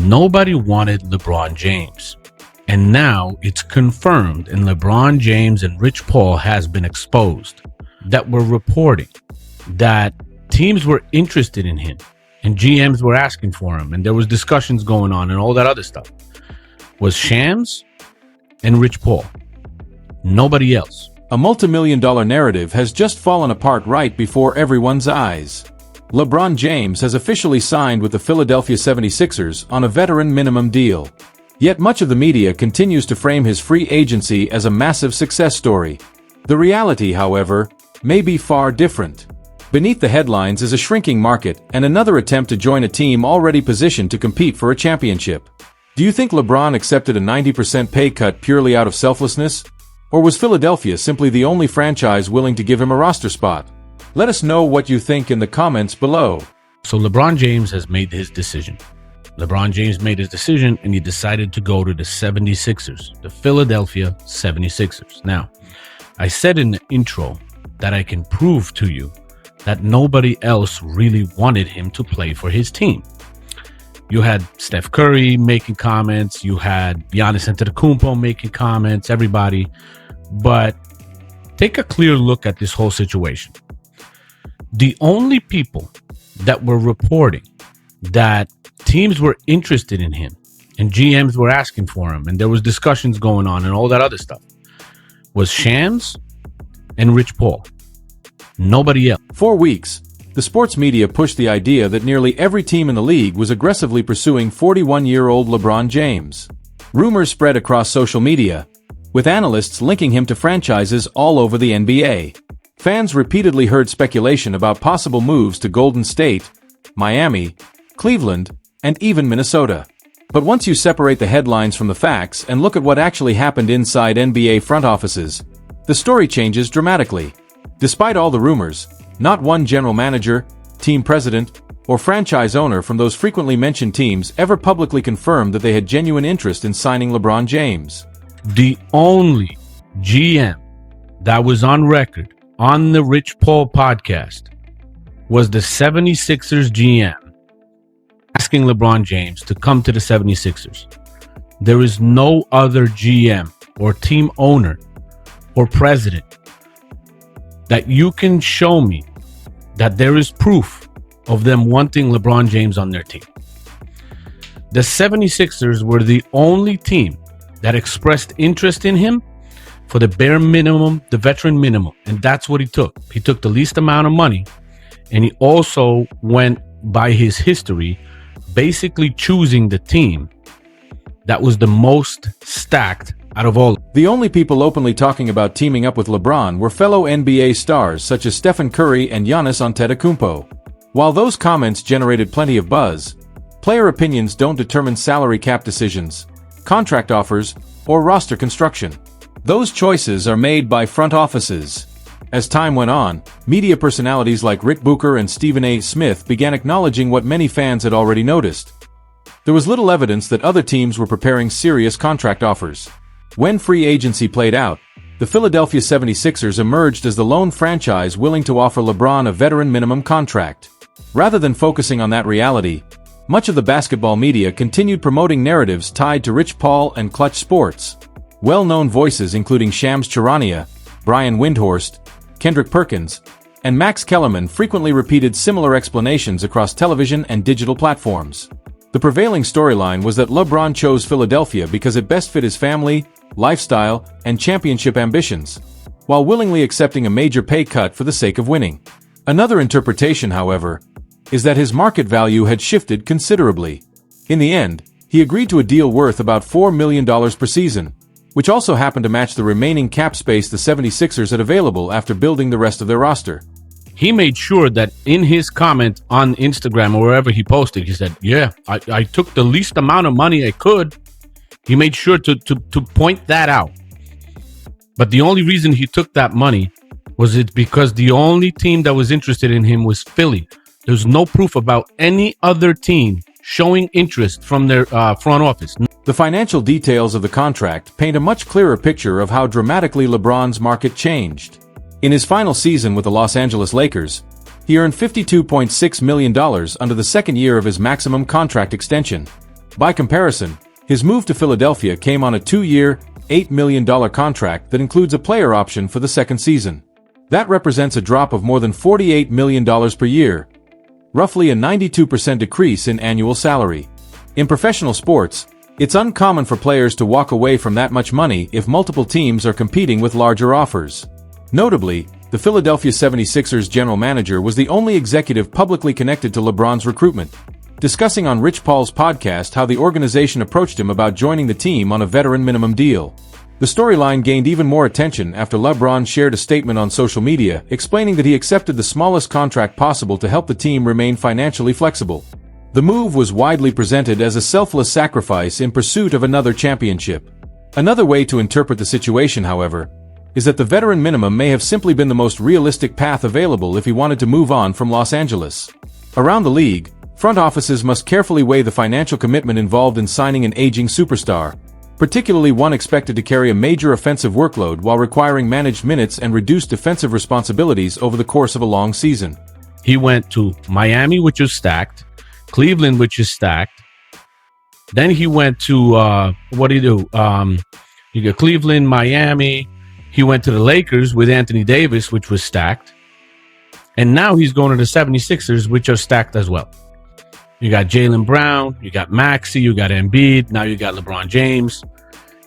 Nobody wanted LeBron James. And now it's confirmed, and LeBron James and Rich Paul has been exposed, that we're reporting that teams were interested in him and GMs were asking for him and there was discussions going on and all that other stuff. Was Shams and Rich Paul. Nobody else. A multi-million-dollar narrative has just fallen apart right before everyone's eyes. LeBron James has officially signed with the Philadelphia 76ers on a veteran minimum deal. Yet much of the media continues to frame his free agency as a massive success story. The reality, however, may be far different. Beneath the headlines is a shrinking market and another attempt to join a team already positioned to compete for a championship. Do you think LeBron accepted a 90% pay cut purely out of selflessness? Or was Philadelphia simply the only franchise willing to give him a roster spot? Let us know what you think in the comments below. So LeBron James has made his decision. LeBron James made his decision and he decided to go to the 76ers, the Philadelphia 76ers. Now, I said in the intro that I can prove to you that nobody else really wanted him to play for his team. You had Steph Curry making comments, you had Giannis Antetokounmpo making comments, everybody. But take a clear look at this whole situation. The only people that were reporting that teams were interested in him and GMs were asking for him and there was discussions going on and all that other stuff was Shams and Rich Paul. Nobody else. For weeks, the sports media pushed the idea that nearly every team in the league was aggressively pursuing 41-year-old LeBron James. Rumors spread across social media, with analysts linking him to franchises all over the NBA. Fans repeatedly heard speculation about possible moves to Golden State, Miami, Cleveland, and even Minnesota. But once you separate the headlines from the facts and look at what actually happened inside NBA front offices, the story changes dramatically. Despite all the rumors, not one general manager, team president, or franchise owner from those frequently mentioned teams ever publicly confirmed that they had genuine interest in signing LeBron James. The only GM that was on record on the Rich Paul podcast was the 76ers GM asking LeBron James to come to the 76ers. There is no other GM or team owner or president that you can show me that there is proof of them wanting LeBron James on their team. The 76ers were the only team that expressed interest in him for the bare minimum, the veteran minimum. And that's what he took. He took the least amount of money. And he also went by his history, basically choosing the team that was the most stacked out of all. The only people openly talking about teaming up with LeBron were fellow NBA stars such as Stephen Curry and Giannis Antetokounmpo. While those comments generated plenty of buzz, player opinions don't determine salary cap decisions, contract offers, or roster construction. Those choices are made by front offices. As time went on, media personalities like Rick Booker and Stephen A. Smith began acknowledging what many fans had already noticed. There was little evidence that other teams were preparing serious contract offers. When free agency played out, the Philadelphia 76ers emerged as the lone franchise willing to offer LeBron a veteran minimum contract. Rather than focusing on that reality, much of the basketball media continued promoting narratives tied to Rich Paul and clutch sports. Well-known voices including Shams Charania, Brian Windhorst, Kendrick Perkins, and Max Kellerman frequently repeated similar explanations across television and digital platforms. The prevailing storyline was that LeBron chose Philadelphia because it best fit his family, lifestyle, and championship ambitions, while willingly accepting a major pay cut for the sake of winning. Another interpretation, however, is that his market value had shifted considerably. In the end, he agreed to a deal worth about $4 million per season, which also happened to match the remaining cap space the 76ers had available after building the rest of their roster. He made sure that in his comment on Instagram or wherever he posted, he said, yeah, I took the least amount of money I could. He made sure to point that out. But the only reason he took that money was it's because the only team that was interested in him was Philly. There's no proof about any other team showing interest from their front office. The financial details of the contract paint a much clearer picture of how dramatically LeBron's market changed. In his final season with the Los Angeles Lakers, he earned $52.6 million under the second year of his maximum contract extension. By comparison, his move to Philadelphia came on a 2-year, $8 million contract that includes a player option for the second season. That represents a drop of more than $48 million per year, roughly a 92% decrease in annual salary. In professional sports, it's uncommon for players to walk away from that much money if multiple teams are competing with larger offers. Notably, the Philadelphia 76ers general manager was the only executive publicly connected to LeBron's recruitment, discussing on Rich Paul's podcast how the organization approached him about joining the team on a veteran minimum deal. The storyline gained even more attention after LeBron shared a statement on social media explaining that he accepted the smallest contract possible to help the team remain financially flexible. The move was widely presented as a selfless sacrifice in pursuit of another championship. Another way to interpret the situation, however, is that the veteran minimum may have simply been the most realistic path available if he wanted to move on from Los Angeles. Around the league, front offices must carefully weigh the financial commitment involved in signing an aging superstar, particularly one expected to carry a major offensive workload while requiring managed minutes and reduced defensive responsibilities over the course of a long season. He went to Miami, which is stacked, Cleveland, which is stacked. Then he went to, what did he do? You got Cleveland, Miami. He went to the Lakers with Anthony Davis, which was stacked. And now he's going to the 76ers, which are stacked as well. You got Jaylen Brown, you got Maxey, you got Embiid, now you got LeBron James.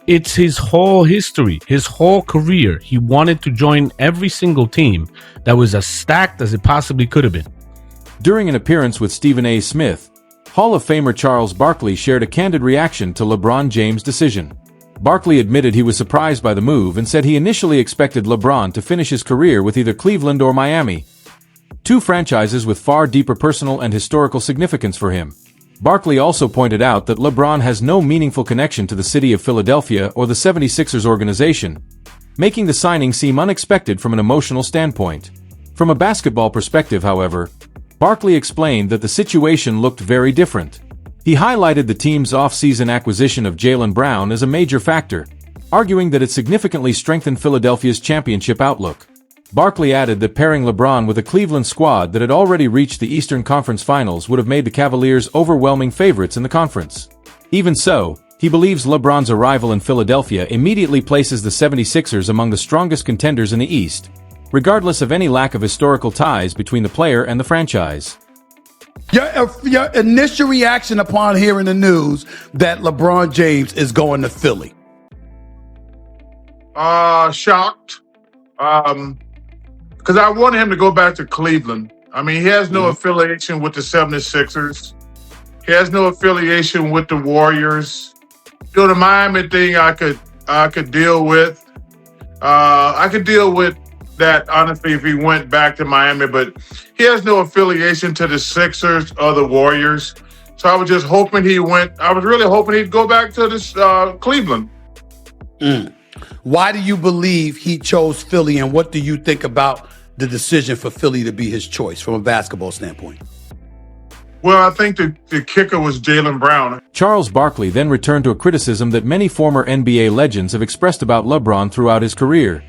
It's his whole history, his whole career. He wanted to join every single team that was as stacked as it possibly could have been. During an appearance with Stephen A. Smith, Hall of Famer Charles Barkley shared a candid reaction to LeBron James' decision. Barkley admitted he was surprised by the move and said he initially expected LeBron to finish his career with either Cleveland or Miami, two franchises with far deeper personal and historical significance for him. Barkley also pointed out that LeBron has no meaningful connection to the city of Philadelphia or the 76ers organization, making the signing seem unexpected from an emotional standpoint. From a basketball perspective, however, Barkley explained that the situation looked very different. He highlighted the team's off-season acquisition of Jaylen Brown as a major factor, arguing that it significantly strengthened Philadelphia's championship outlook. Barkley added that pairing LeBron with a Cleveland squad that had already reached the Eastern Conference Finals would have made the Cavaliers overwhelming favorites in the conference. Even so, he believes LeBron's arrival in Philadelphia immediately places the 76ers among the strongest contenders in the East, regardless of any lack of historical ties between the player and the franchise. Your initial reaction upon hearing the news that LeBron James is going to Philly? Shocked. Because I wanted him to go back to Cleveland. I mean, he has no affiliation with the 76ers. He has no affiliation with the Warriors. You know, the Miami thing I could deal with. I could deal with that, honestly, if he went back to Miami, but he has no affiliation to the Sixers or the Warriors. So I was just hoping I was really hoping he'd go back to this Cleveland. Why do you believe he chose Philly, and what do you think about the decision for Philly to be his choice from a basketball standpoint? Well, I think the kicker was Jaylen Brown. Charles Barkley then returned to a criticism that many former NBA legends have expressed about LeBron throughout his career: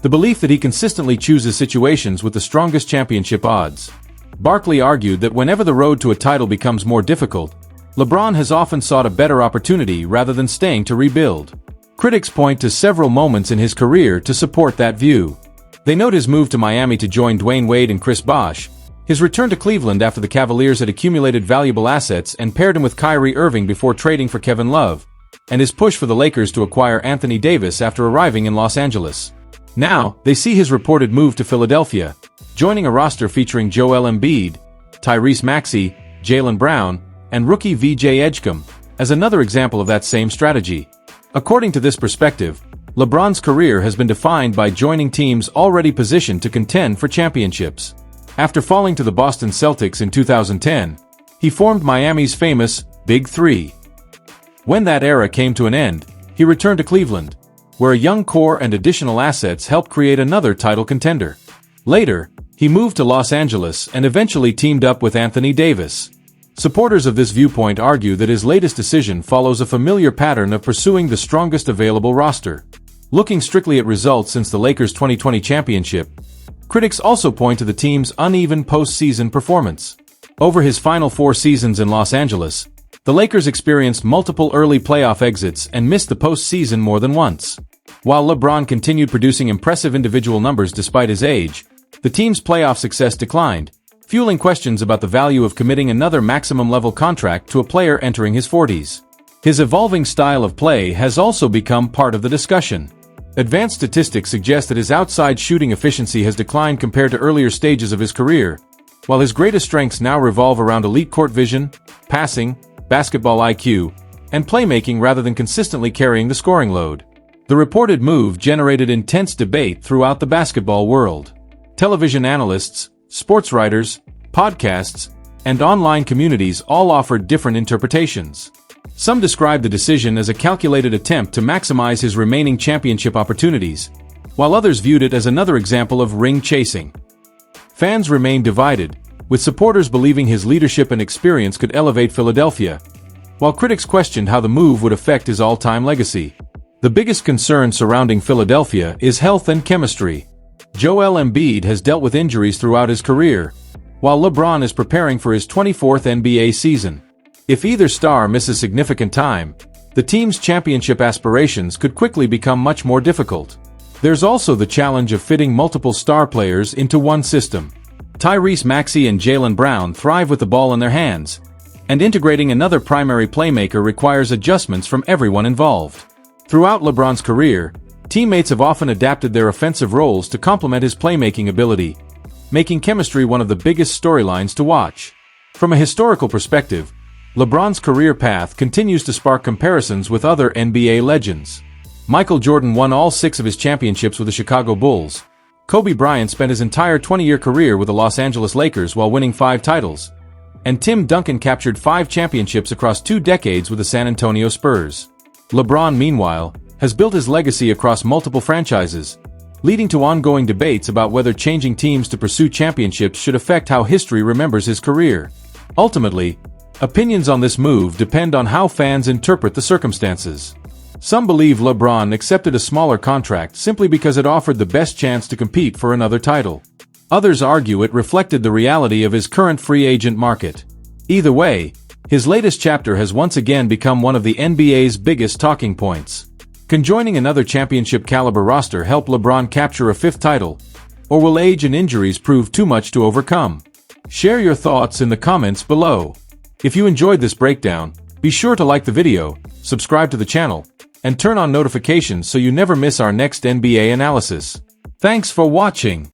the belief that he consistently chooses situations with the strongest championship odds. Barkley argued that whenever the road to a title becomes more difficult, LeBron has often sought a better opportunity rather than staying to rebuild. Critics point to several moments in his career to support that view. They note his move to Miami to join Dwayne Wade and Chris Bosh, his return to Cleveland after the Cavaliers had accumulated valuable assets and paired him with Kyrie Irving before trading for Kevin Love, and his push for the Lakers to acquire Anthony Davis after arriving in Los Angeles. Now, they see his reported move to Philadelphia, joining a roster featuring Joel Embiid, Tyrese Maxey, Jaylen Brown, and rookie VJ Edgecombe, as another example of that same strategy. According to this perspective, LeBron's career has been defined by joining teams already positioned to contend for championships. After falling to the Boston Celtics in 2010, he formed Miami's famous Big Three. When that era came to an end, he returned to Cleveland, where a young core and additional assets helped create another title contender. Later, he moved to Los Angeles and eventually teamed up with Anthony Davis. Supporters of this viewpoint argue that his latest decision follows a familiar pattern of pursuing the strongest available roster. Looking strictly at results since the Lakers' 2020 championship, critics also point to the team's uneven postseason performance. Over his final 4 seasons in Los Angeles, The Lakers experienced multiple early playoff exits and missed the postseason more than once. While LeBron continued producing impressive individual numbers despite his age, the team's playoff success declined, fueling questions about the value of committing another maximum-level contract to a player entering his 40s. His evolving style of play has also become part of the discussion. Advanced statistics suggest that his outside shooting efficiency has declined compared to earlier stages of his career, while his greatest strengths now revolve around elite court vision, passing, basketball IQ, and playmaking rather than consistently carrying the scoring load. The reported move generated intense debate throughout the basketball world. Television analysts, sports writers, podcasts, and online communities all offered different interpretations. Some described the decision as a calculated attempt to maximize his remaining championship opportunities, while others viewed it as another example of ring chasing. Fans remained divided, with supporters believing his leadership and experience could elevate Philadelphia, while critics questioned how the move would affect his all-time legacy. The biggest concern surrounding Philadelphia is health and chemistry. Joel Embiid has dealt with injuries throughout his career, while LeBron is preparing for his 24th NBA season. If either star misses significant time, the team's championship aspirations could quickly become much more difficult. There's also the challenge of fitting multiple star players into one system. Tyrese Maxey and Jaylen Brown thrive with the ball in their hands, and integrating another primary playmaker requires adjustments from everyone involved. Throughout LeBron's career, teammates have often adapted their offensive roles to complement his playmaking ability, making chemistry one of the biggest storylines to watch. From a historical perspective, LeBron's career path continues to spark comparisons with other NBA legends. Michael Jordan won all 6 of his championships with the Chicago Bulls. Kobe Bryant spent his entire 20-year career with the Los Angeles Lakers while winning 5 titles. And Tim Duncan captured 5 championships across 2 decades with the San Antonio Spurs. LeBron, meanwhile, has built his legacy across multiple franchises, leading to ongoing debates about whether changing teams to pursue championships should affect how history remembers his career. Ultimately, opinions on this move depend on how fans interpret the circumstances. Some believe LeBron accepted a smaller contract simply because it offered the best chance to compete for another title. Others argue it reflected the reality of his current free agent market. Either way, his latest chapter has once again become one of the NBA's biggest talking points. Can joining another championship-caliber roster help LeBron capture a 5th title, or will age and injuries prove too much to overcome? Share your thoughts in the comments below. If you enjoyed this breakdown, be sure to like the video, subscribe to the channel, and turn on notifications so you never miss our next NBA analysis. Thanks for watching.